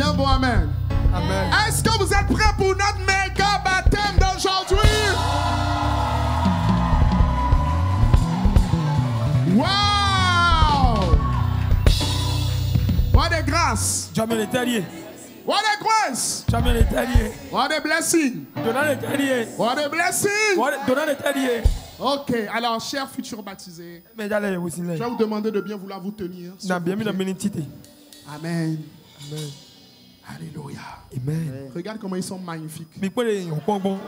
un bon amen. Amen. Est-ce que vous êtes prêts pour notre méga baptême d'aujourd'hui? Wow! What a grâce! Jamais les terriers. What a grace! Jamais les terriers. What a blessing! Donnant les terriers. What a blessing! Donnant les terriers. Ok, alors, chers futurs baptisés, Mais d'aller aussi là. je vais vous demander de bien vouloir vous tenir. sur N'a vos bien mis la pieds. bénédicité. Amen. Amen. Alléluia. Amen. Regarde comment ils sont magnifiques. Mais quoi les bon.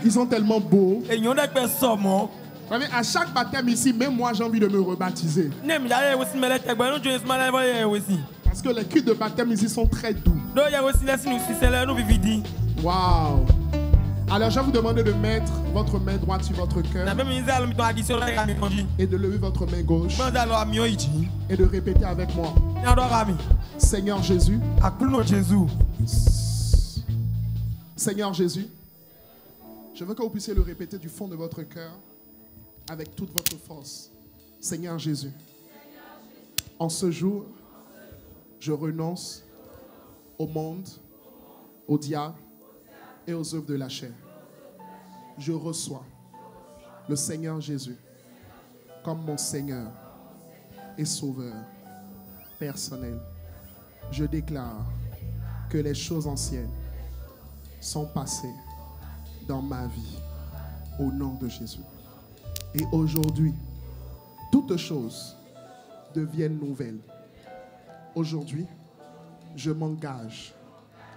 Ils sont tellement beaux. Et yon nek personne mo. Vous savez, à chaque baptême ici, même moi, j'ai envie de me rebaptiser. Nem d'aller aussi mais les tek bon nous Dieu mal aussi. Parce que les culs de baptême ici sont très doux. Do ya aussi laisse nous si c'est là nous vividi. Waouh. Alors, je vais vous demander de mettre votre main droite sur votre Na cœur même mise à ton addition là ka mi konji. et de lever votre main gauche Manda lo ami iti. et de répéter avec moi. Ya do rami. Seigneur Jésus, Akulu Jésus. Seigneur Jésus, je veux que vous puissiez le répéter du fond de votre cœur avec toute votre force. Seigneur Jésus, en ce jour, je renonce au monde, au diable et aux œuvres de la chair. Je reçois le Seigneur Jésus comme mon Seigneur et Sauveur personnel. Je déclare que les choses anciennes sont passées dans ma vie au nom de Jésus. Et aujourd'hui, toutes choses deviennent nouvelles. Aujourd'hui, je m'engage,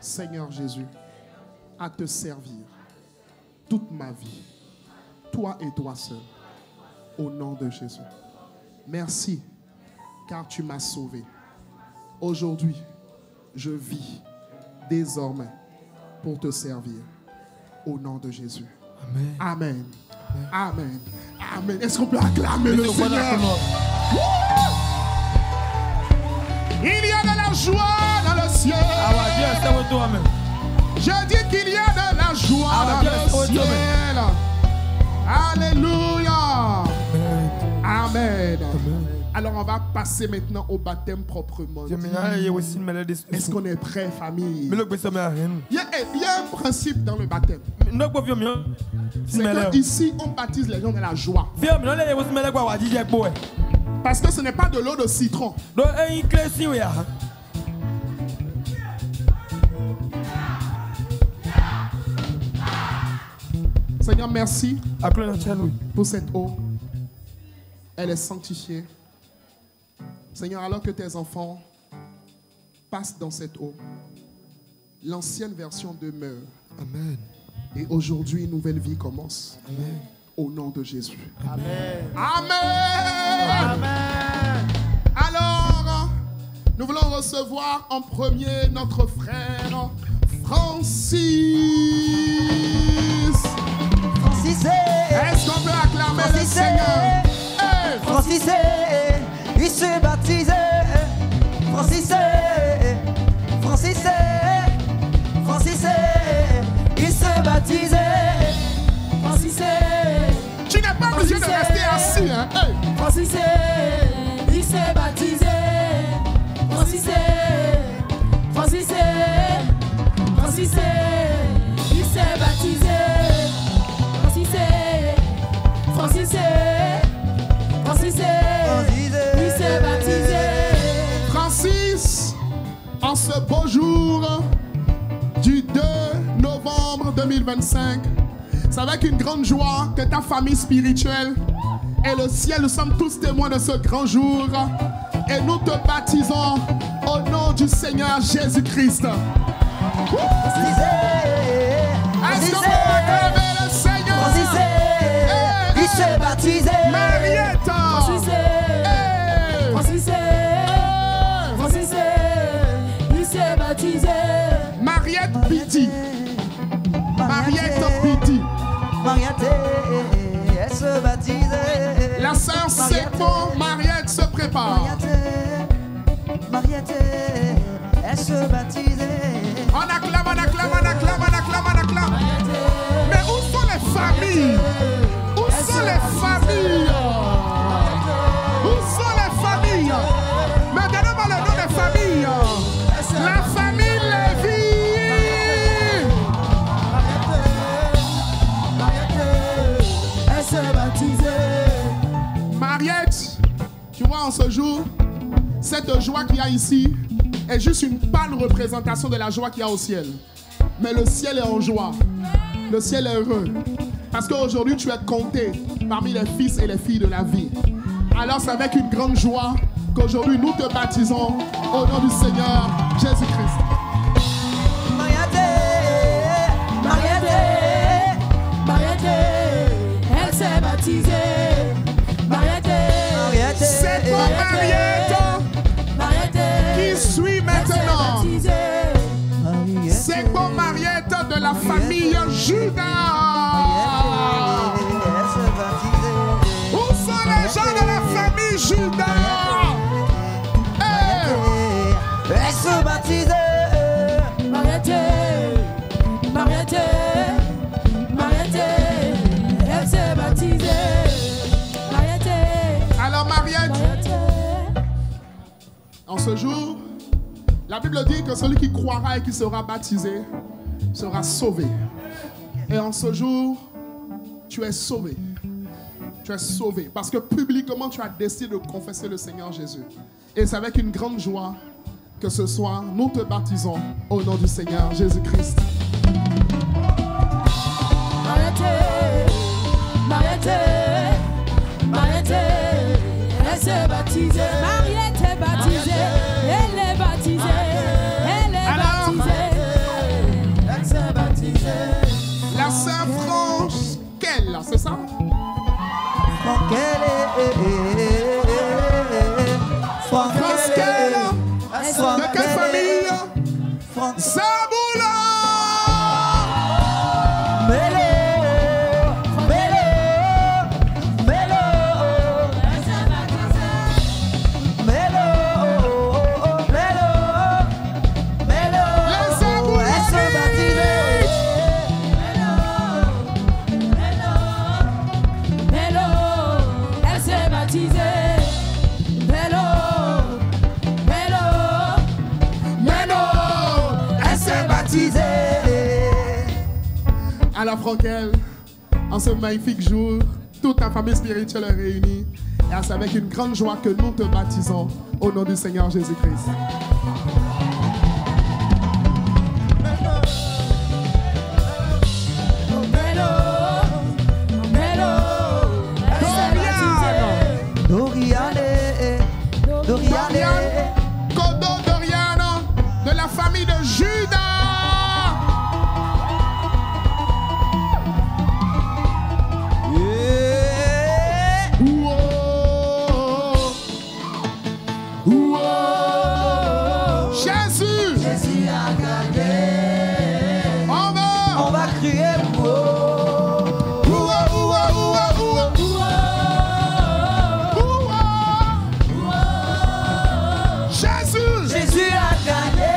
Seigneur Jésus, à te servir toute ma vie, toi et toi seul, au nom de Jésus. Merci, car tu m'as sauvé. Aujourd'hui, je vis désormais pour te servir, au nom de Jésus. Amen. Amen. Amen. Amen. Est-ce qu'on peut acclamer le Seigneur? Il y a de la joie dans le ciel. Je dis qu'il y a de la joie dans le ciel. Alléluia. Amen. Alors on va passer maintenant au baptême proprement dit. Est-ce qu'on est prêt, famille? Il y a un principe dans le baptême. C'est que ici on baptise les gens dans la joie. Parce que ce n'est pas de l'eau de citron. Seigneur, merci pour cette eau. Elle est sanctifiée. Seigneur, alors que tes enfants passent dans cette eau, l'ancienne version demeure. Amen. Et aujourd'hui, une nouvelle vie commence. Amen. Au nom de Jésus. Amen. Amen. Amen. Alors, nous voulons recevoir en premier notre frère Francis. Francis, est-ce qu'on peut acclamer le Seigneur? Hey. Francis, il se baptise. Francis, Francis, Francis, il se baptise. Francis, tu n'es pas obligé de rester assis. Hein? Hey. Francis, il s'est baptisé. Francis, Francis, Francis, il s'est baptisé. Francis, Francis, Francis, il s'est baptisé. Francis, en ce beau jour du 2 novembre 2025, c'est avec une grande joie que ta famille spirituelle et le ciel, nous sommes tous témoins de ce grand jour. Et nous te baptisons au nom du Seigneur Jésus-Christ. Est-ce qu'on peut acclamer le Seigneur? Francis, il s'est baptisé. Marietta. Francis, Francis, Francis, il s'est baptisé. Mariette Piti. Mariette Piti. Mariette, elle se baptise. La sœur Sepon Mariette se prépare. Mariette, elle se baptise. On acclame, on acclame, on acclame, on acclame, on acclame. Mais où sont les familles? Où sont les familles? Où sont les familles? Mais donnez-moi le nom des familles. Mariette, tu vois, en ce jour, cette joie qu'il y a ici est juste une pâle représentation de la joie qu'il y a au ciel. Mais le ciel est en joie. Le ciel est heureux. Parce qu'aujourd'hui, tu es compté parmi les fils et les filles de la vie. Alors, c'est avec une grande joie qu'aujourd'hui, nous te baptisons au nom du Seigneur Jésus-Christ. Elle s'est baptisée. C'est pour Mariette qui suit maintenant. C'est pour Mariette de la famille Judas. Où sont les gens de la famille Judas? Elle se baptise. Mariette, elle s'est baptisée. Alors Mariette, en ce jour, la Bible dit que celui qui croira et qui sera baptisé sera sauvé. Et en ce jour, tu es sauvé. Tu es sauvé parce que publiquement tu as décidé de confesser le Seigneur Jésus. Et c'est avec une grande joie que ce soir, nous te baptisons au nom du Seigneur Jésus-Christ. Mariette, elle s'est baptisée. Mariette est baptisée. Elle est baptisée. Elle est baptisée. Elle s'est baptisée. La sœur Franquelle, c'est ça? Franquelle. De quelle famille? Saboula. Alors Franquelle, en ce magnifique jour, toute ta famille spirituelle est réunie. Et c'est avec une grande joie que nous te baptisons au nom du Seigneur Jésus-Christ. Doriane, Kodo Doriane, de la famille de Judas. Jésus a gagné. On va crier. Jésus a gagné.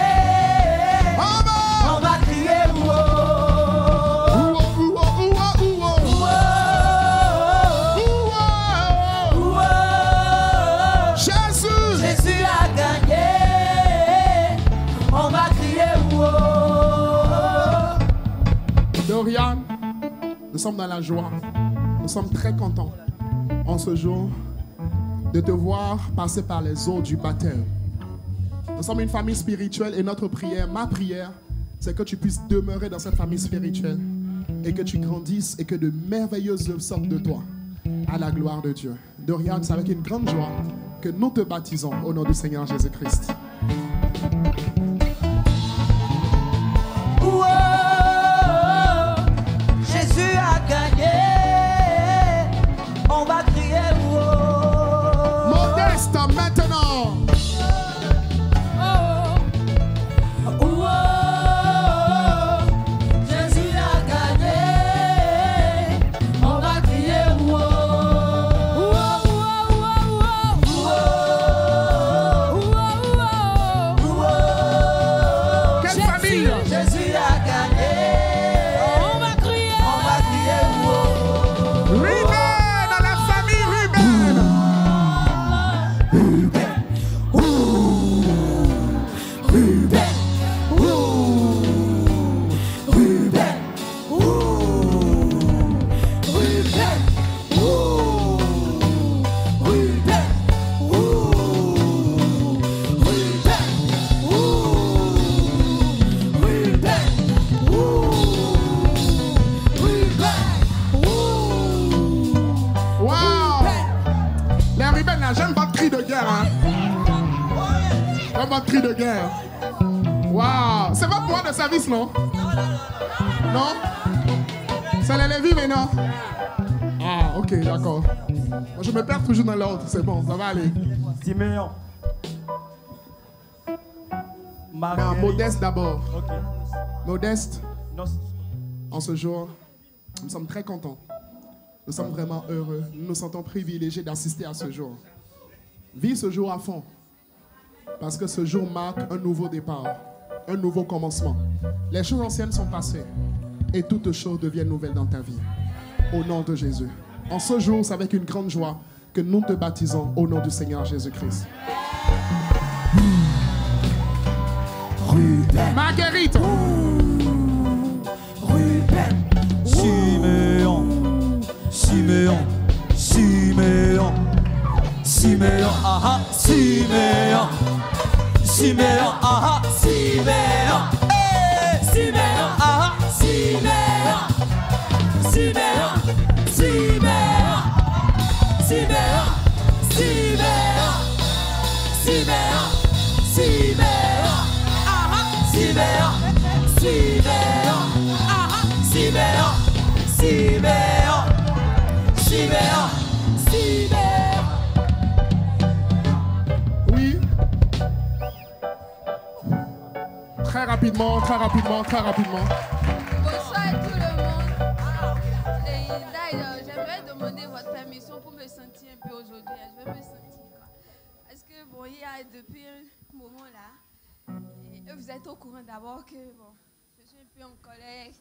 On va crier. Jésus a gagné. On va crier. Doriane, nous sommes dans la joie. Nous sommes très contents en ce jour de te voir passer par les eaux du baptême. Nous sommes une famille spirituelle et notre prière, ma prière, c'est que tu puisses demeurer dans cette famille spirituelle et que tu grandisses et que de merveilleuses œuvres sortent de toi à la gloire de Dieu. Doriane, c'est avec une grande joie que nous te baptisons au nom du Seigneur Jésus-Christ. Jésus a gagné. On va crier. Modeste maintenant. Jésus a gagné. On va crier. Quelle famille? Jésus a gagné. On va crier. Ruben, dans la famille Ruben. Les Ribènes, là, j'aime votre cri de guerre. Hein. J'aime votre cri de guerre. Waouh. C'est votre mois de service, non? Non? C'est les Lévis maintenant? Ah, ok, d'accord. Je me perds toujours dans l'ordre, c'est bon, ça va aller. Siméon. Non, Modeste d'abord. Ok. Modeste, Non, en ce jour, nous sommes très contents. Nous sommes vraiment heureux. Nous nous sentons privilégiés d'assister à ce jour. Vis ce jour à fond. Parce que ce jour marque un nouveau départ, un nouveau commencement. Les choses anciennes sont passées et toutes choses deviennent nouvelles dans ta vie. Au nom de Jésus. En ce jour, c'est avec une grande joie que nous te baptisons au nom du Seigneur Jésus-Christ. Ruben. Marguerite. Ruben. Siméon, Siméon, Siméon, Siméon, aha, Siméon, Siméon, aha, Siméon, Siméon, aha, Siméon, Siméon, Siméon, Siméon, Siméon, Siméon, Siméon, aha, Siméon, Siméon, aha, Siméon, Siméon, Siméon, Siméon. Oui. Très rapidement, très rapidement, très rapidement. Bonsoir à tout le monde. Et là, j'aimerais demander votre permission pour me sentir un peu aujourd'hui. Je vais me sentir quoi. Parce que bon, il y a depuis un moment là, et vous êtes au courant d'abord que bon, je suis un peu en colère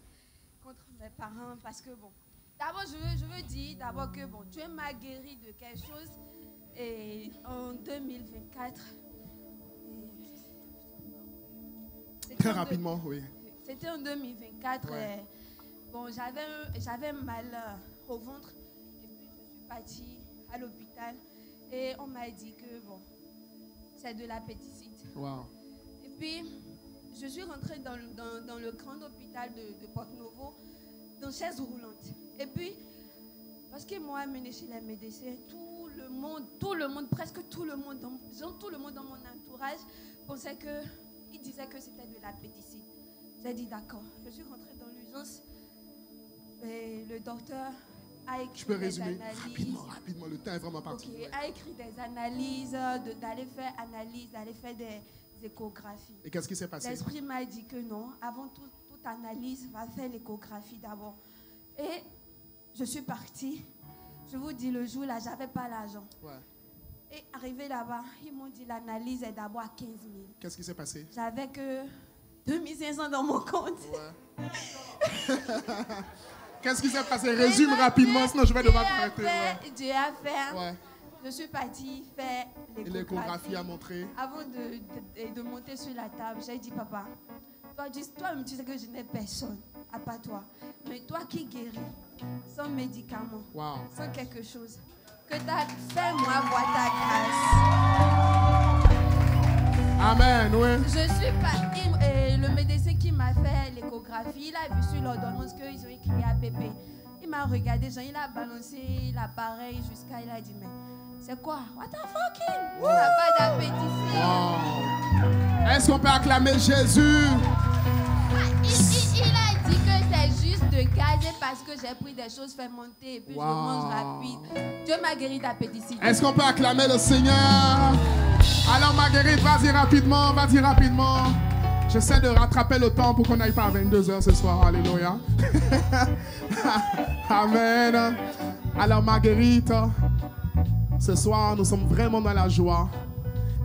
contre mes parents parce que bon, d'abord je veux dire d'abord que bon, Dieu m'a guéri de quelque chose et en 2024. Très rapidement, oui. C'était en 2024. Ouais. Bon, j'avais mal au ventre. Et puis, je suis partie à l'hôpital. Et on m'a dit que, bon, c'est de l'appéticite. Wow. Et puis, je suis rentrée dans le grand hôpital de Porto-Novo, dans chaise roulante. Et puis, parce que moi, amené chez les médecins, tout le monde, presque tout le monde dans mon entourage pensait que... Il disait que c'était de l'appéticite. J'ai dit d'accord. Je suis rentrée dans l'urgence. Et le docteur a écrit Je peux des résumer analyses. rapidement, le temps est vraiment parti. Okay. A écrit des analyses, d'aller faire des échographies. Et qu'est-ce qui s'est passé? L'esprit m'a dit que non, avant toute analyse, va faire l'échographie d'abord. Et je suis partie. Je vous dis, le jour là, j'avais pas l'argent. Ouais. Et arrivé là-bas, ils m'ont dit l'analyse est d'abord à 15 000. Qu'est-ce qui s'est passé? J'avais que 2500 dans mon compte. Ouais. Qu'est-ce qui s'est passé? Résume rapidement, sinon je vais devoir t'arrêter. Ouais. Dieu a fait. Ouais. Je suis partie faire L'échographie a montré. Avant de monter sur la table, j'ai dit, papa, toi, tu sais que je n'ai personne, à part toi. Mais toi qui guéris, sans médicaments, Wow. sans quelque chose, que fais-moi voir ta grâce. Amen, oui. Je suis partie, et le médecin qui m'a fait l'échographie, il a vu sur l'ordonnance qu'ils ont écrit APP. Il m'a regardé, genre, il a balancé l'appareil jusqu'à, il a dit, mais c'est quoi? What the fucking? On n'a pas d'appétit. Wow. Est-ce qu'on peut acclamer Jésus? Il a dit que c'est juste de gazer parce que j'ai pris des choses fermentées et puis Wow. je mange rapide. Dieu m'a guéri d'appétit. Est-ce qu'on peut acclamer le Seigneur? Alors Marguerite, vas-y rapidement, vas-y rapidement. J'essaie de rattraper le temps pour qu'on n'aille pas à 22h ce soir. Alléluia. Amen. Alors Marguerite, ce soir, nous sommes vraiment dans la joie.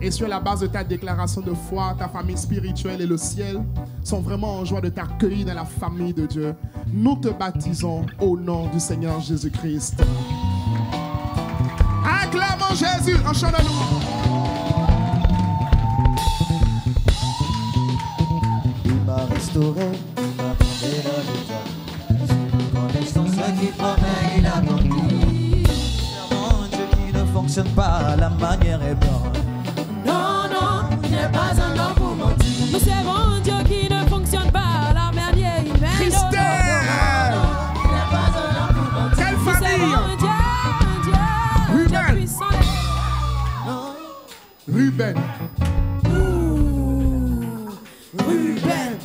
Et sur la base de ta déclaration de foi, ta famille spirituelle et le ciel sont vraiment en joie de t'accueillir dans la famille de Dieu. Nous te baptisons au nom du Seigneur Jésus-Christ. Acclamons Jésus, enchantons-nous. Il m'a restauré, il m'a fondé la vie. Connaissant ce qu'il promet, il a accompli. Servant un Dieu qui ne fonctionne pas à la manière hébreu. Non, non, il n'est pas un homme pour mentir. Nous servons un Dieu qui ne fonctionne pas à la manière humaine. Christelle! Il n'est pas un homme pour mentir. Quelle Nous servons famille! un Dieu Ruben! puissant. Ruben. Ruben. Ruben.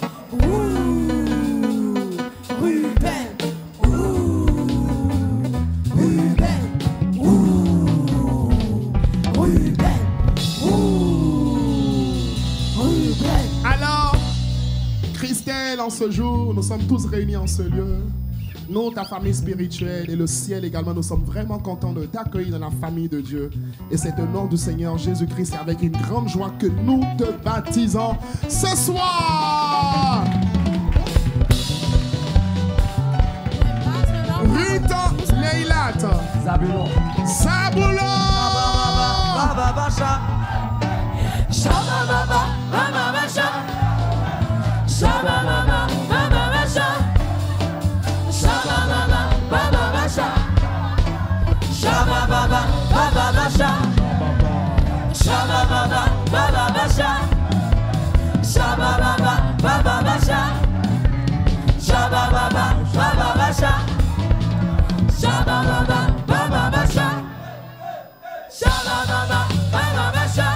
Alors, Christelle, en ce jour, nous sommes tous réunis en ce lieu. Nous, ta famille spirituelle et le ciel également, nous sommes vraiment contents de t'accueillir dans la famille de Dieu. Et c'est au nom du Seigneur Jésus-Christ et avec une grande joie que nous te baptisons ce soir. Rita Leilat. Zabulon. Zabulon. Baba Bacha. Shabba-ba-ba, ba-ba-ba-sha. Shabba-ba-ba, ba-ba-ba-sha. Shabba-ba-ba, ba-ba-ba-sha. Shabba-ba-ba, ba-ba-ba-sha. Shabba-ba-ba, ba-ba-ba-sha. Shabba-ba-ba, ba-ba-ba-sha. Shabba-ba-ba, ba-ba-ba-sha. Shabba-ba-ba, ba-ba-ba-sha.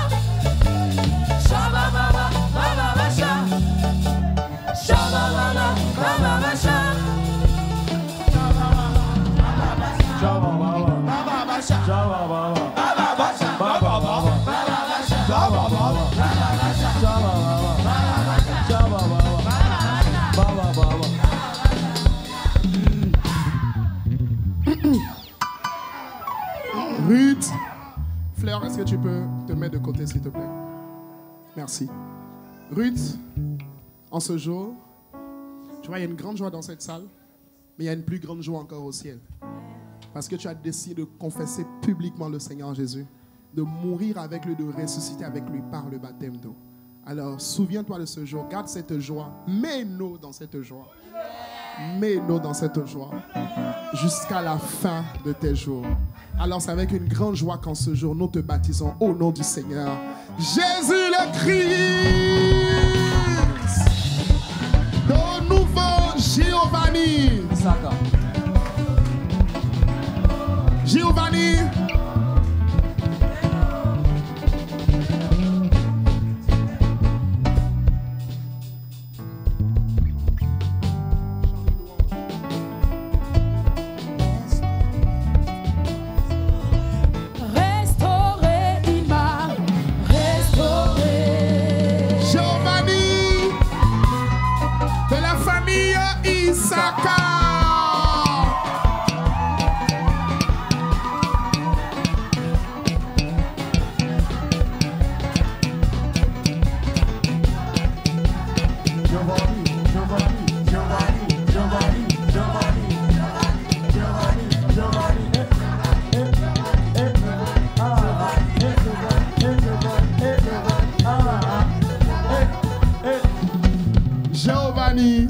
Shabba-ba-ba, ba-ba-ba-sha. Shabba-ba-ba, ba-ba-ba-sha. Shabba-ba-ba, ba-ba-ba-sha. Ruth, Fleur, est-ce que tu peux te mettre de côté, s'il te plaît? Merci. Ruth, en ce jour, tu vois, il y a une grande joie dans cette salle, mais il y a une plus grande joie encore au ciel. Parce que tu as décidé de confesser publiquement le Seigneur Jésus, de mourir avec lui, de ressusciter avec lui par le baptême d'eau. Alors, souviens-toi de ce jour, garde cette joie, mets-nous dans cette joie. Mets-nous dans cette joie jusqu'à la fin de tes jours. Alors, c'est avec une grande joie qu'en ce jour, nous te baptisons au nom du Seigneur Jésus le Christ. De nouveau, Giovanni. Saka. Giovanni. Restauré, il m'a restauré. Giovanni de la famille Issachar. Giovanni.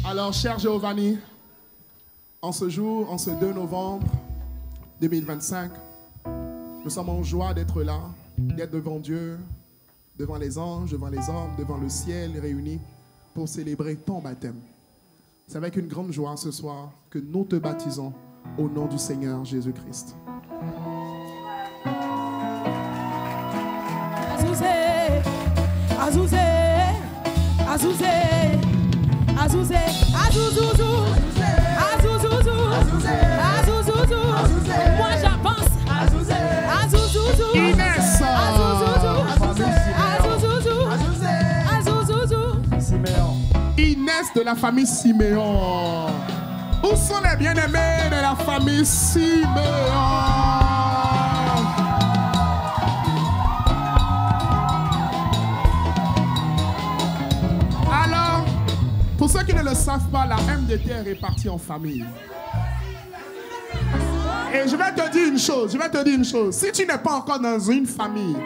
Alors, cher Giovanni, en ce jour, en ce 2 novembre 2025, nous sommes en joie d'être là, d'être devant Dieu, devant les anges, devant les hommes, devant le ciel, réunis pour célébrer ton baptême. C'est avec une grande joie ce soir que nous te baptisons au nom du Seigneur Jésus-Christ. Azouzé, Azouzé, Azouzé, Azouzou, Azouzou, Azouzou, moi j'avance, Azouzou, Inès, Azouzou, Inès de la famille Siméon. Où sont les bien-aimés de la famille Siméon? Pour ceux qui ne le savent pas, la MDT est répartie en famille. Et je vais te dire une chose, Si tu n'es pas encore dans une famille,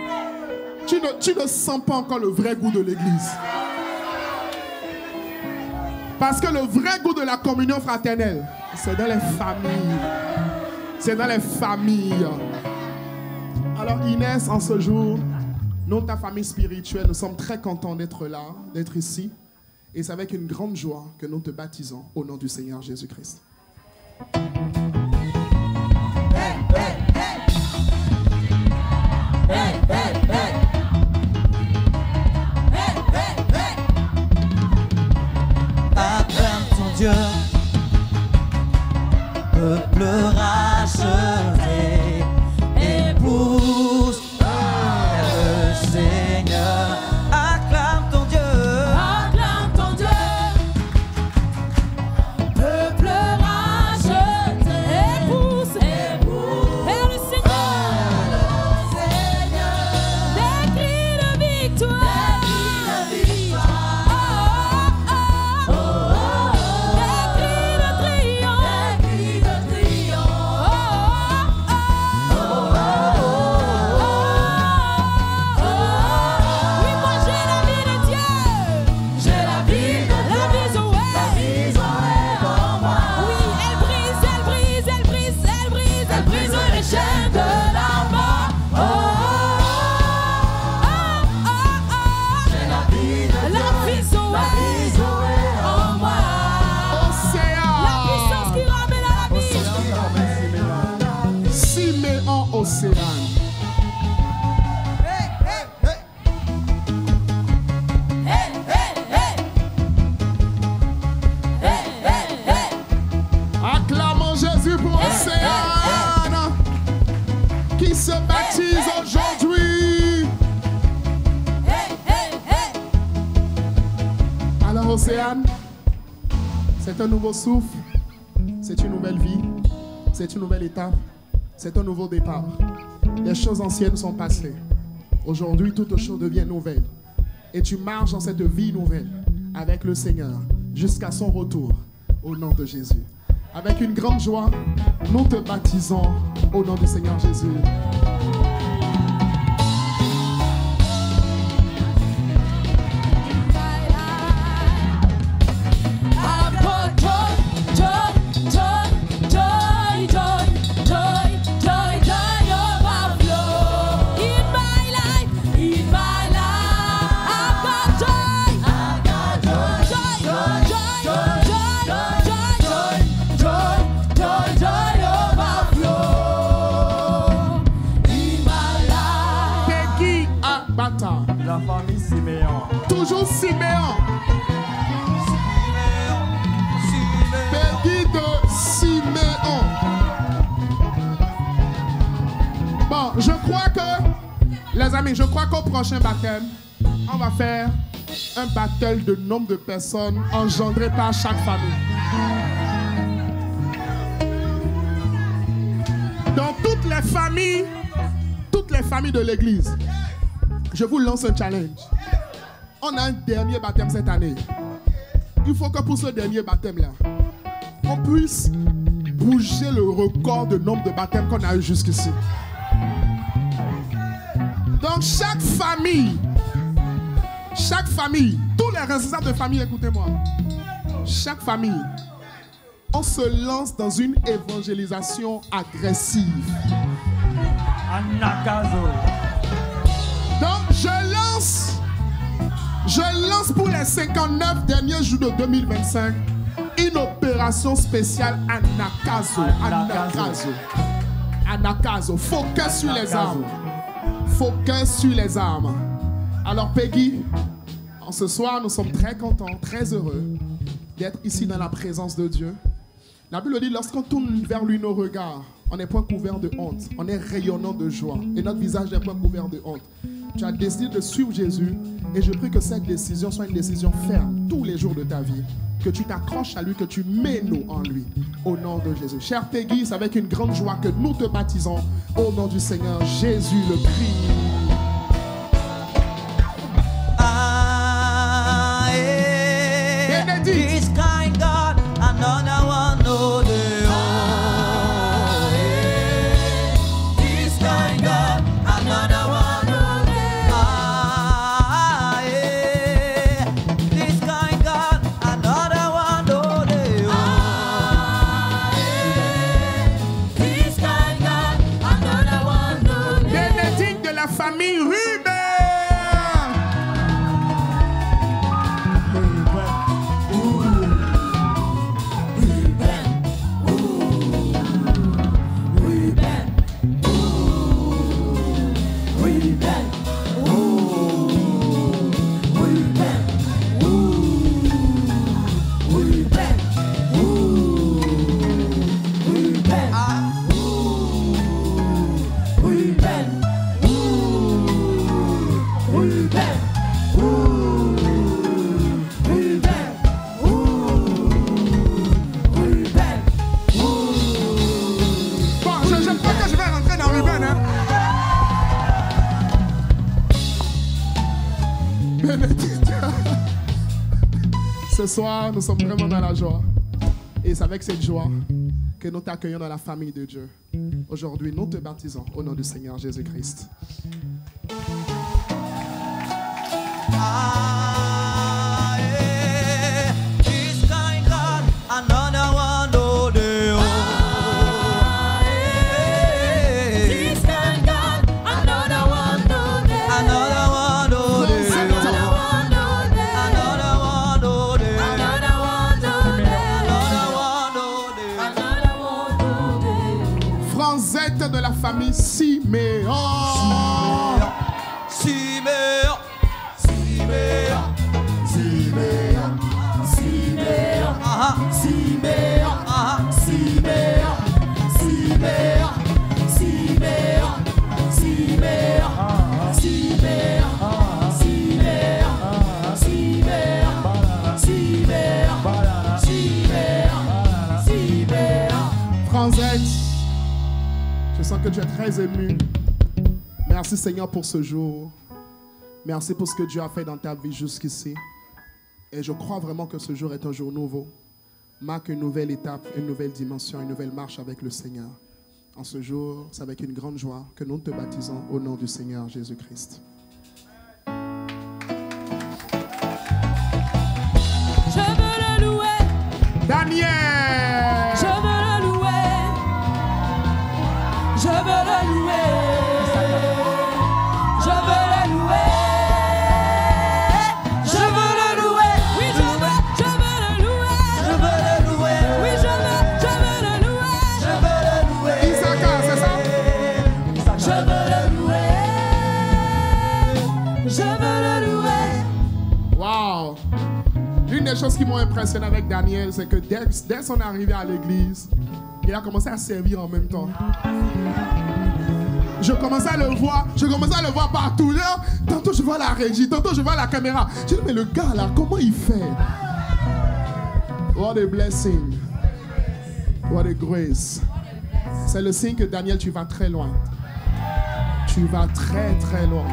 tu ne sens pas encore le vrai goût de l'église. Parce que le vrai goût de la communion fraternelle, c'est dans les familles. C'est dans les familles. Alors Inès, en ce jour, nous, ta famille spirituelle, nous sommes très contents d'être là, d'être ici. Et c'est avec une grande joie que nous te baptisons au nom du Seigneur Jésus-Christ. Hey, hey. racheté, épouse le Seigneur. Acclame ton Dieu. Acclame ton Dieu. Peuple racheté, épouse vers le Seigneur. Des cris de victoire. Des cris de triomphe. Oui, moi j'ai la vie de Dieu. J'ai la vie de Dieu. La vie Zoé pour moi. Oui, elle brise, elle brise, elle brise, elle brise, elle brise les chaînes de la mort. J'ai la vie de Dieu. La vie Zoé en moi. La puissance qui ramène à la vie. Siméon Océane. Hey, hey, hey. Hey, hey, hey. Acclamons Jésus pour Océane qui se baptise aujourd'hui. Hey, hey, hey. Alors Océane, c'est un nouveau souffle, c'est une nouvelle vie, c'est une nouvelle étape, c'est un nouveau départ. Les choses anciennes sont passées. Aujourd'hui, toute chose devient nouvelle. Et tu marches dans cette vie nouvelle avec le Seigneur jusqu'à son retour au nom de Jésus. Avec une grande joie, nous te baptisons au nom du Seigneur Jésus. I've got joy, joy, joy, joy, joy, joy, joy, joy overflow in my life, in my life. I've got joy, joy, joy, joy, joy, joy, joy overflow in my life. Peggy Abata, La famille Siméon. toujours Siméon. Peggy de Siméon. Bon, je crois que, les amis, je crois qu'au prochain baptême, on va faire un battle de nombre de personnes engendrées par chaque famille. Dans toutes les familles de l'église, je vous lance un challenge. On a un dernier baptême cette année. Il faut que pour ce dernier baptême-là, on puisse bouger le record de nombre de baptêmes qu'on a eu jusqu'ici. Donc chaque famille, tous les responsables de famille, écoutez-moi. Chaque famille, on se lance dans une évangélisation agressive. Anakazo. Donc je lance pour les 59 derniers jours de 2025 une opération spéciale Anakazo. Focus sur les armes. Focus sur les armes. Alors Peggy, en ce soir, nous sommes très contents, très heureux d'être ici dans la présence de Dieu. La Bible dit, lorsqu'on tourne vers lui nos regards, on n'est point couvert de honte, on est rayonnant de joie et notre visage n'est point couvert de honte. Tu as décidé de suivre Jésus et je prie que cette décision soit une décision ferme tous les jours de ta vie. Que tu t'accroches à lui, que tu mets nous en lui, au nom de Jésus. Cher Peggy, c'est avec une grande joie que nous te baptisons au nom du Seigneur Jésus le Christ. This kind God, another one, no, this kind God, another one, no, this kind God, another one, no, This kind God, another one, no. Bénédicte de la famille Ruben. Ce soir, nous sommes vraiment dans la joie. Et c'est avec cette joie que nous t'accueillons dans la famille de Dieu. Aujourd'hui, nous te baptisons au nom du Seigneur Jésus-Christ. De la famille Siméon. Siméon. Siméon. Siméon. Siméon. Ah, Siméon. Ah, Siméon. Siméon. Siméon. Siméon. Siméon. Siméon. Siméon. Siméon. Siméon. Franzette, je sens que tu es très ému. Merci Seigneur pour ce jour. Merci pour ce que Dieu a fait dans ta vie jusqu'ici. Et je crois vraiment que ce jour est un jour nouveau. Marque une nouvelle étape, une nouvelle dimension, une nouvelle marche avec le Seigneur. En ce jour, c'est avec une grande joie que nous te baptisons au nom du Seigneur Jésus-Christ. Je veux le louer. Daniel! Je veux le louer. Je veux le louer. Je veux le louer. Je veux le louer. Oui, je veux le louer. Je veux le louer. Oui, je veux le louer. Je veux le louer. Isaka, c'est ça? Je veux le louer. Je veux le louer. Wow! L'une des choses qui m'ont impressionné avec Daniel, c'est que dès son arrivée à l'église, il a commencé à servir en même temps. Je commençais à le voir partout. Là, tantôt je vois la régie, tantôt je vois la caméra. Je dis, mais le gars là, comment il fait? What a blessing. What a grace. C'est le signe que Daniel, tu vas très loin. Tu vas très très loin.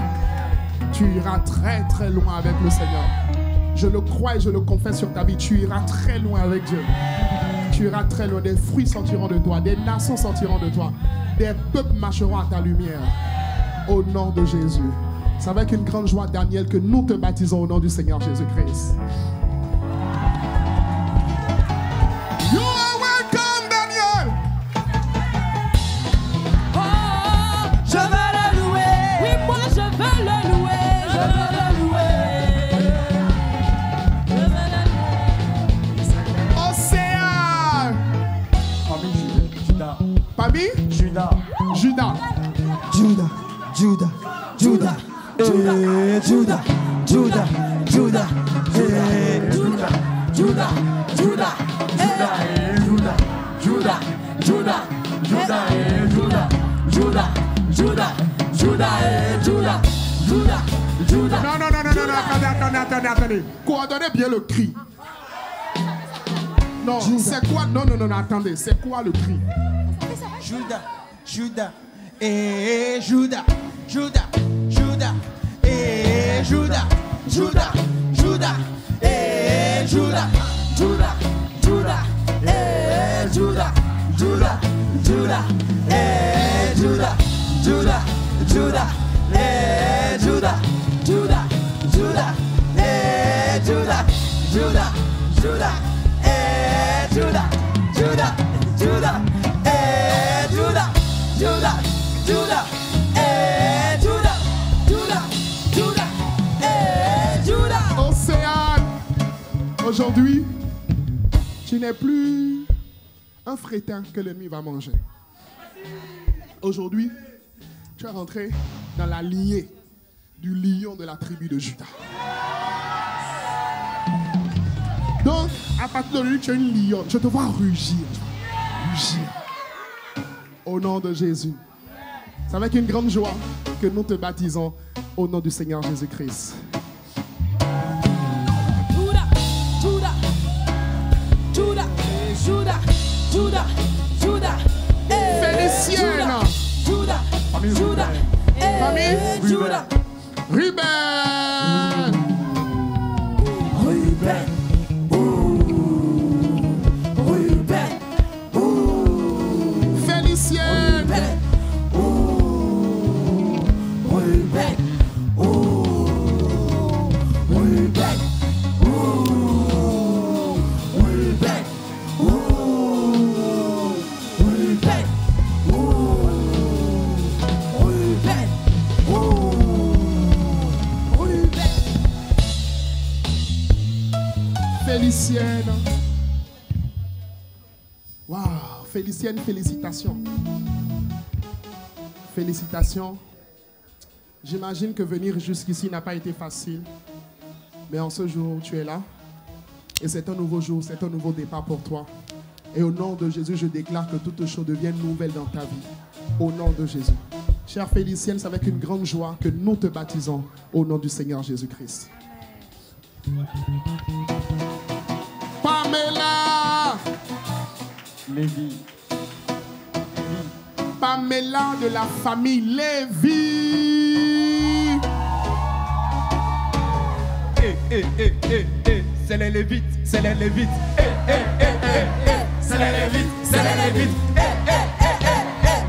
Tu iras très très loin avec le Seigneur. Je le crois et je le confesse sur ta vie. Tu iras très loin avec Dieu. Tu iras très loin. Des fruits sortiront de toi. Des nations sortiront de toi. Des peuples marcheront à ta lumière. Au nom de Jésus. C'est avec une grande joie, Daniel, que nous te baptisons au nom du Seigneur Jésus-Christ. You are welcome, Daniel. Oh, je veux le louer. Oui, moi je veux le louer. Je veux le louer. Je veux le louer. Océan. Famille Judas. Famille? Judas. Judas. Judas, Judas, Judas, Judas, Judas, Judas, Judas, Judas, Judas, Judas, Judas, Judas et Judas. Judas, Judas, Judas et Judas, Judas, Judas. Non, attendez. Coordonnez bien le cri. Non, c'est quoi? Non, attendez. C'est quoi le cri? Judas, Judas, et Judas, Judas, Judas, et Judas, Judas, Judas, et Judas, Judas, Judas, et Judas, Judas, Judas, et Judas, Judas, Judas, et Judas, Judas, Judas, et Judas, Judas, Judas, et Judas, Judas, Judas, et Judas, Judas, Judas, et Judas, Judas, Judas, et Judas. Océane, aujourd'hui, tu n'es plus un frétin que l'ennemi va manger. Aujourd'hui, tu es rentré dans la lignée du lion de la tribu de Judas. Donc, à partir d'aujourd'hui, tu es une lionne. Je te vois rugir. Rugir. Au nom de Jésus. C'est avec une grande joie que nous te baptisons au nom du Seigneur Jésus-Christ. Judas, Judas, Judas, Judas, Judas, Judas. Félicienne. Judas, Judas, Famille Judas. Ruben. Ruben, Félicienne. Félicienne. Waouh, Félicienne, félicitations. Félicitations. J'imagine que venir jusqu'ici n'a pas été facile. Mais en ce jour, tu es là. Et c'est un nouveau jour, c'est un nouveau départ pour toi. Et au nom de Jésus, je déclare que toutes choses deviennent nouvelles dans ta vie. Au nom de Jésus. Chère Félicienne, c'est avec une grande joie que nous te baptisons au nom du Seigneur Jésus-Christ. Pamela Lévi. Pamela de la famille Lévi. C'est les Lévites, c'est les Lévites. C'est les Lévites, c'est les Lévites.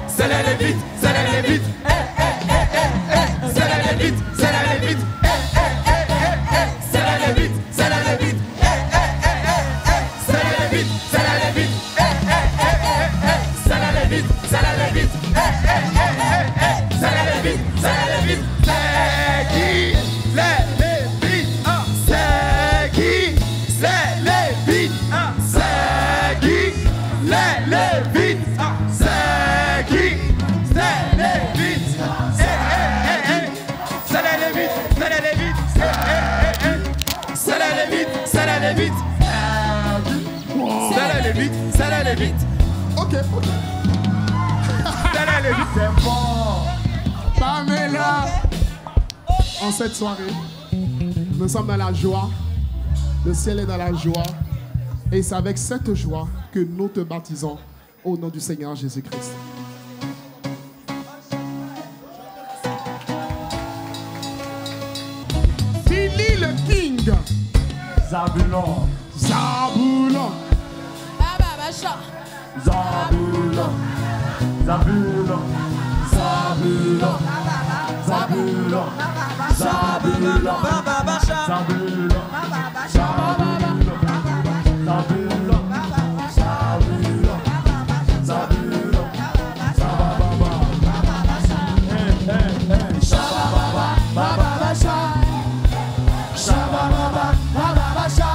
C'est les Lévites, c'est les Lévites. C'est les Lévites, c'est les Lévites. C'est les Lévites, c'est les Lévites. C'est les Lévites, c'est les Lévites. C'est les Lévites, c'est les Lévites. C'est les Lévites, c'est les Lévites. C'est qui? Les Lévites. C'est qui? Les Lévites. C'est qui? Les Lévites. C'est qui? C'est les Lévites. C'est les Lévites, c'est les Lévites. C'est les Lévites, c'est les Lévites. C'est les Lévites, c'est les Lévites. Ok. C'est les Lévites, c'est bon. Pamela. En cette soirée, nous sommes dans la joie. Le ciel est dans la joie. Et c'est avec cette joie que nous te baptisons au nom du Seigneur Jésus-Christ. Billy le King. Zabulon, Zabulon. Baba Bacha. Zabulon, Zabulon, Zabulon, Zabulon, Zabulon, Baba Bacha. Zabulon, Zabulon, Zabulon, Zabulon, Zabulon, Zababa, Shababa, Baba Bacha, Shababa, Baba Bacha,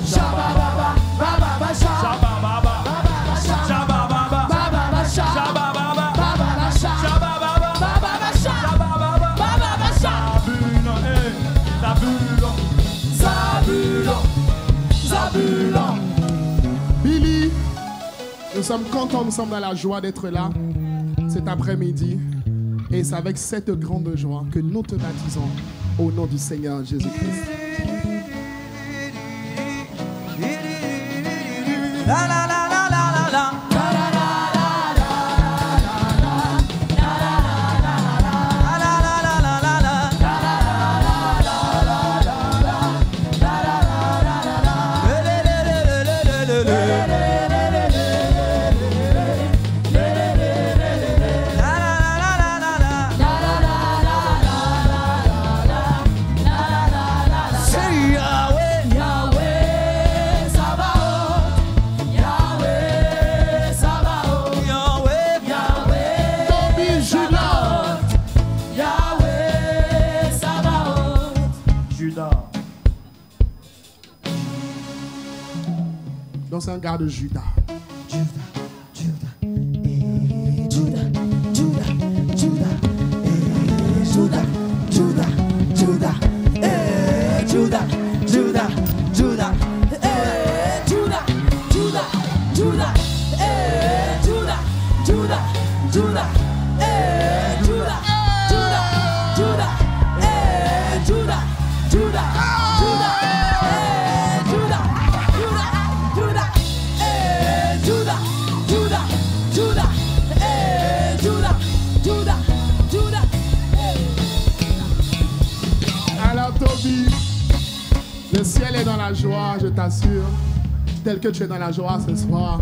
Shababa, Baba Bacha, Shababa, Shababa, Baba Bacha, Shababa, Baba Bacha, Shababa, Baba Bacha, Baba Bacha, Zabulon, Zabulon, Zabulon. Billy, nous sommes contents, nous sommes dans la joie d'être là cet après-midi. Et c'est avec cette grande joie que nous te baptisons au nom du Seigneur Jésus-Christ. La la la la la la la. Donc c'est un gars de Juda. Alors Toby, le ciel est dans la joie, je t'assure, tel que tu es dans la joie ce soir.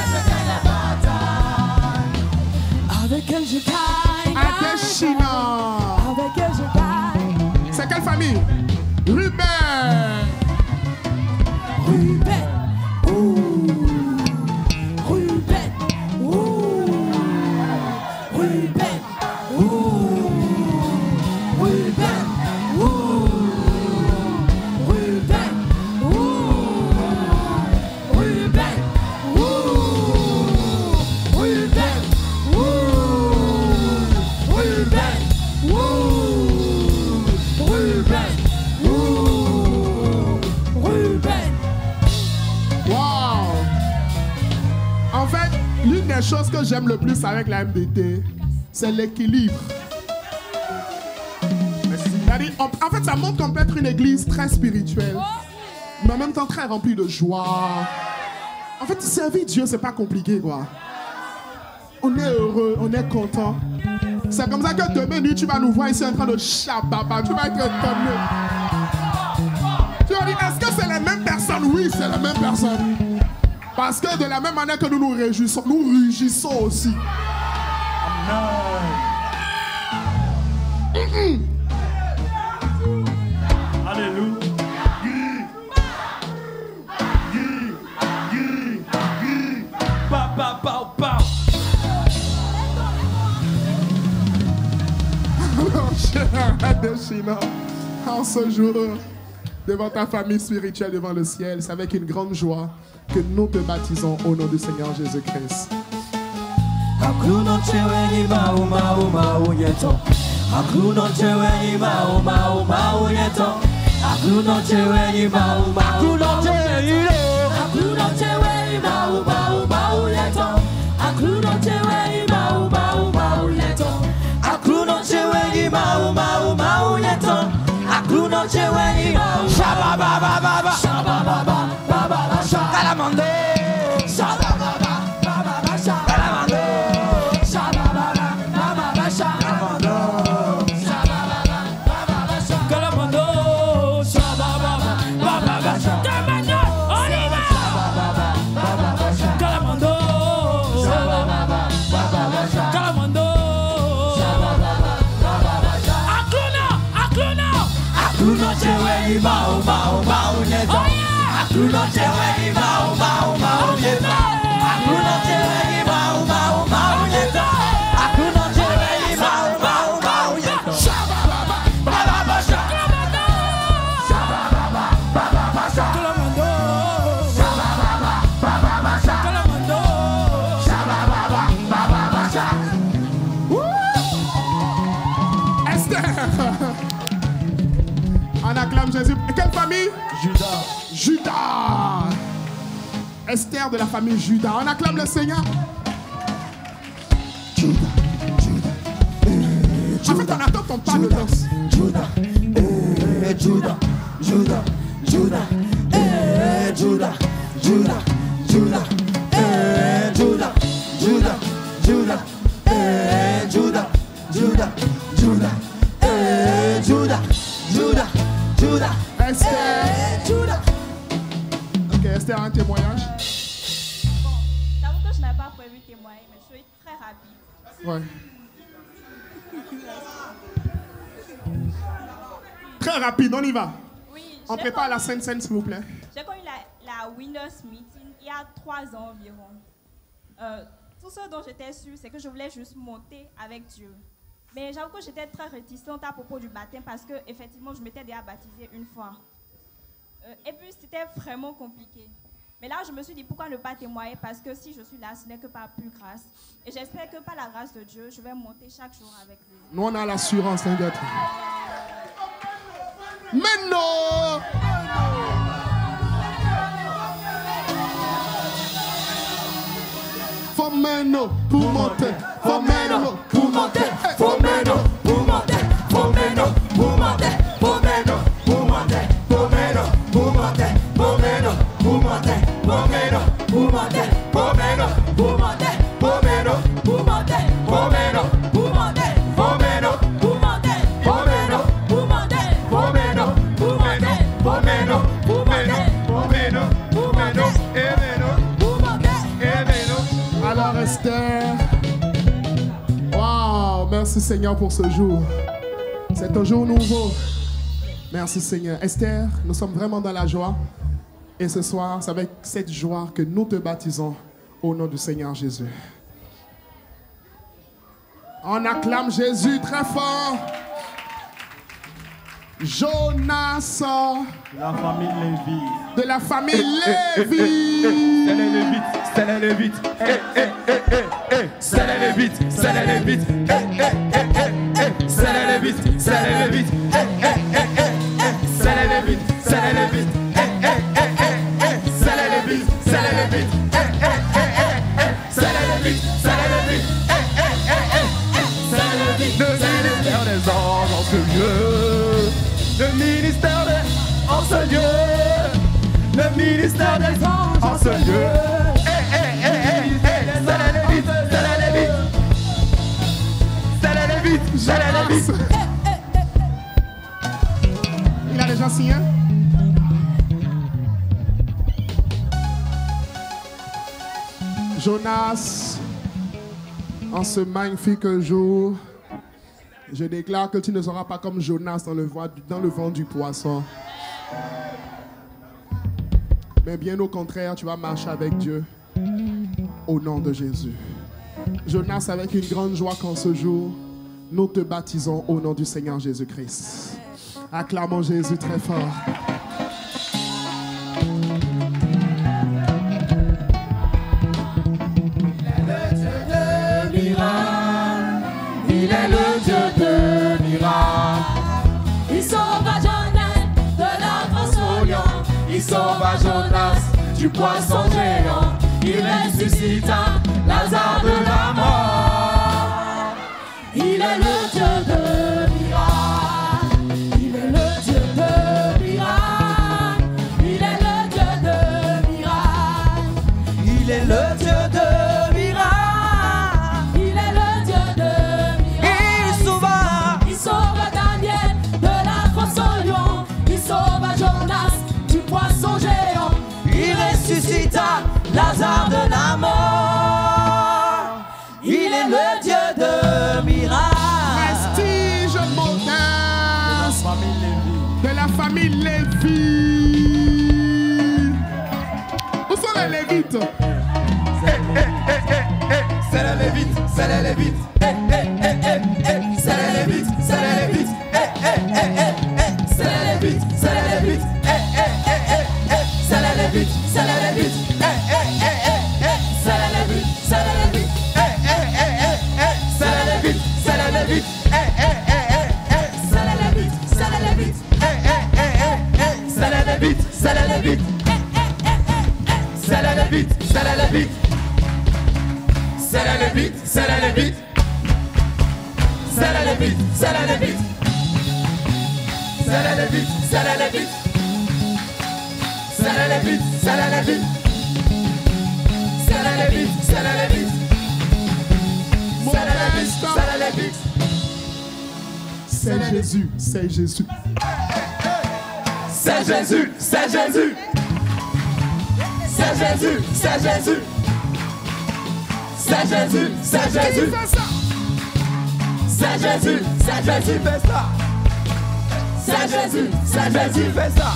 Avec elle je gagne. Adeshina. Avec elle je gagne. C'est quelle famille? Ruben. Ruben. Ouh. Ruben. Ouh. Ruben. Ouh. Ruben. Ouh. Ruben. Ouh. Ruben. Ouh. Ruben. Ouh. Ruben. Ouh. Ruben. Ouh. Ruben. Wow. En fait, l'une des choses que j'aime le plus avec la MDT, c'est l'équilibre. C'est-à-dire, en fait, ça montre qu'on peut être une église très spirituelle, mais en même temps très remplie de joie. En fait, servir Dieu, c'est pas compliqué, quoi. On est heureux, on est content. C'est comme ça que demain nuit, tu vas nous voir ici en train de chababa. Tu vas être étonné. Tu vas dire, est-ce que c'est la même personne? Oui, c'est la même personne. Parce que de la même manière que nous nous réjouissons, nous rugissons aussi. Alléluia. Alors, cher Adeshina, en ce jour, devant ta famille spirituelle, devant le ciel, c'est avec une grande joie que nous te baptisons au nom du Seigneur Jésus-Christ. On acclame Jésus. Quelle famille? Judas. Judas. Esther de la famille Judas. On acclame le Seigneur. Judas. En fait, on attend ton pas de danse. Judas. Judas. Judas. Judas. Judas. Judas. Judas. Judas. Judas. Judas. Judas. Judas. Judas. Judas. Judas. Judas. Esther. Judas. Ok, Esther, un témoignage. Bon, j'avoue que je n'avais pas prévu de témoigner, mais je suis très rapide. Ouais. Très rapide, on y va. Oui, On prépare la scène, s'il vous plaît. j'ai connu la Winners Meeting il y a 3 ans environ. Tout ce dont j'étais sûre, c'est que je voulais juste monter avec Dieu. Mais j'avoue que j'étais très réticente à propos du baptême parce que effectivement, je m'étais déjà baptisée une fois. Et puis, c'était vraiment compliqué. Mais là, je me suis dit, pourquoi ne pas témoigner? Parce que si je suis là, ce n'est que par pure grâce. Et j'espère que par la grâce de Dieu, je vais monter chaque jour avec lui. Nous, on a l'assurance, hein, d'être. Mais non! Faut maintenant pour monter. Faut maintenant pour monter. Faut maintenant pour monter. Faut maintenant pour monter. Faut maintenant pour monter. Faut maintenant pour monter. Faut maintenant pour monter. Faut maintenant pour monter. Faut maintenant pour monter. Faut maintenant pour monter. Faut maintenant pour monter. Faut maintenant pour monter. Faut maintenant pour monter. Faut maintenant pour monter. Faut maintenant pour monter. Faut maintenant pour monter. Et maintenant pour monter. Et maintenant. Alors Esther, Merci Seigneur pour ce jour. C'est un jour nouveau. Merci Seigneur. Esther, nous sommes vraiment dans la joie. Et ce soir, c'est avec cette joie que nous te baptisons au nom du Seigneur Jésus. On acclame Jésus très fort. Jonas. La famille Lévi. De la famille Lévi. C'est les Lévites, c'est les Lévites. C'est les Lévites, c'est les Lévites. C'est les Lévites, c'est les Lévites. C'est les Lévites, c'est les Lévites. C'est les Lévites, c'est les Lévites. C'est les Lévites, c'est les Lévites. Le ministère des anges en ce lieu. Le ministère des en ce lieu. Le ministère des anges en ce lieu. C'est la Lévite, c'est la Lévite. C'est la Lévite, c'est la Lévite. Il a déjà signé? Jonas, en ce magnifique jour, je déclare que tu ne seras pas comme Jonas dans le vent du poisson. Mais bien au contraire, tu vas marcher avec Dieu au nom de Jésus. Jonas, avec une grande joie qu'en ce jour, nous te baptisons au nom du Seigneur Jésus-Christ. Acclamons Jésus très fort. Il est le Dieu de miracle. Il sauva Jonas de la grosse au lion. Il sauva Jonas du poisson géant. Il ressuscita Lazare de la mort. Il est le Dieu de miracle. Il est le Dieu de miracle. Il est le Dieu de miracle. Il est le Dieu de Lazare de la mort. Il est le Dieu de miracle. Prestige modeste de la famille Lévi. Où sont les Lévites? C'est la Lévite, c'est la Lévite. C'est la Lévite, c'est la Lévite. C'est la Lévite, c'est la Lévite. C'est la Lévite, c'est la Lévite. C'est la Lévite, c'est la Lévite. C'est la Lévite, c'est la Lévite. C'est la Lévite, c'est la Lévite. C'est la Lévite, c'est la Lévite. C'est la Lévite, c'est la Lévite. C'est la Lévite, c'est la Lévite. C'est la Lévite, c'est la Lévite. C'est la Lévite, c'est la Lévite. C'est la Lévite, c'est la Lévite. C'est la Lévite, c'est la Lévite. C'est la Lévite, c'est la Lévite. C'est Jésus, c'est Jésus. C'est Jésus, c'est Jésus. C'est Jésus, c'est Jésus. C'est Jésus, c'est Jésus. C'est Jésus, c'est Jésus, fais ça. C'est Jésus, c'est Jésus, fais ça.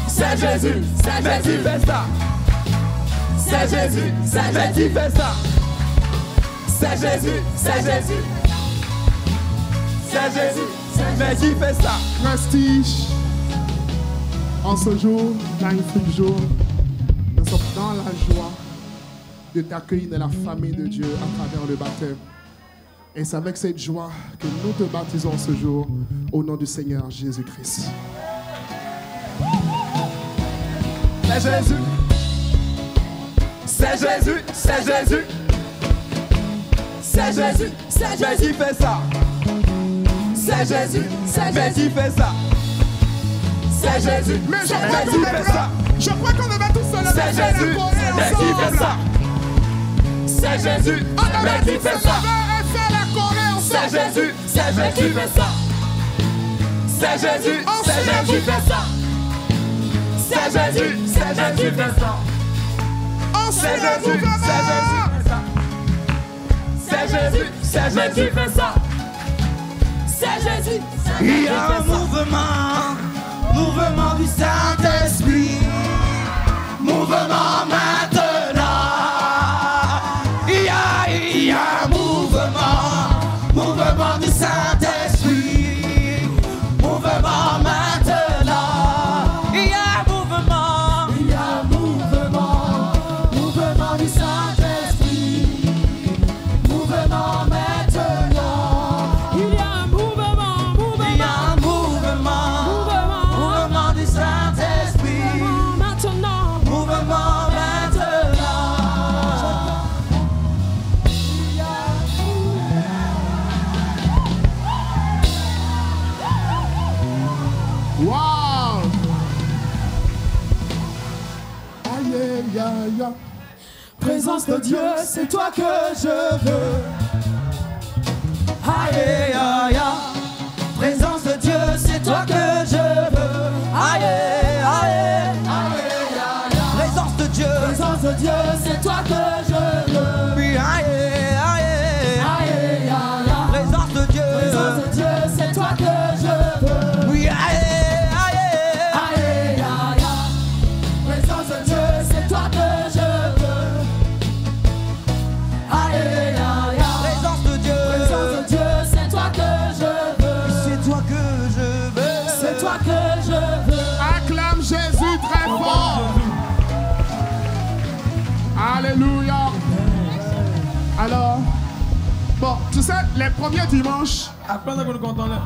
C'est Jésus, c'est Jésus, fais ça. C'est Jésus, c'est Jésus, fais ça. C'est Jésus, c'est Jésus. C'est Jésus, c'est Jésus, fais ça. Prestige. En ce jour, magnifique jour, nous sommes dans la joie de t'accueillir dans la famille de Dieu à travers le baptême. Et c'est avec cette joie que nous te baptisons ce jour au nom du Seigneur Jésus-Christ. C'est Jésus. C'est Jésus, c'est Jésus. C'est Jésus, c'est Jésus, fais ça. C'est Jésus, c'est Jésus, fais ça. C'est Jésus, Mais je c'est crois Jésus, fais ça. qu'on devait tous se lever C'est et Jésus, la c'est Jésus, fais ça. C'est Jésus, On devait Jésus, tous fais se ça. lever et faire la Corée C'est ensemble. Jésus, c'est Jésus, fais ça. C'est Jésus, c'est Jésus, fais ça. C'est Jésus, c'est Jésus, fais ça. On se C'est lève Jésus, vraiment. c'est Jésus, fais ça. C'est Jésus, C'est Jésus qui fait ça. C'est Jésus. Il y a un mouvement du Saint-Esprit. Mouvement maintenant. Il y a un mouvement du Saint-Esprit. Mouvement maintenant. Il y a un mouvement du Saint-Esprit. Mouvement maintenant. Il y a un mouvement du Saint-Esprit. maintenant. Mouvement maintenant. Wow! Aïe, aïe, aïe. Présence de Dieu, c'est toi que je veux. Aïe, aïe, aïe. Présence de Dieu, c'est toi que je veux. Aïe, aïe, aïe. Présence de Dieu, c'est toi que je veux. oui, aïe, aïe. Présence de Dieu, c'est toi que je veux. oui, aïe, aïe. Présence de Dieu, c'est toi que je veux. Présence de Dieu, c'est toi que je veux. c'est toi que je veux. C'est toi que je veux. Acclame Jésus très fort. Alléluia. Alors, bon, tu sais, les premiers dimanches, Après, on est content là.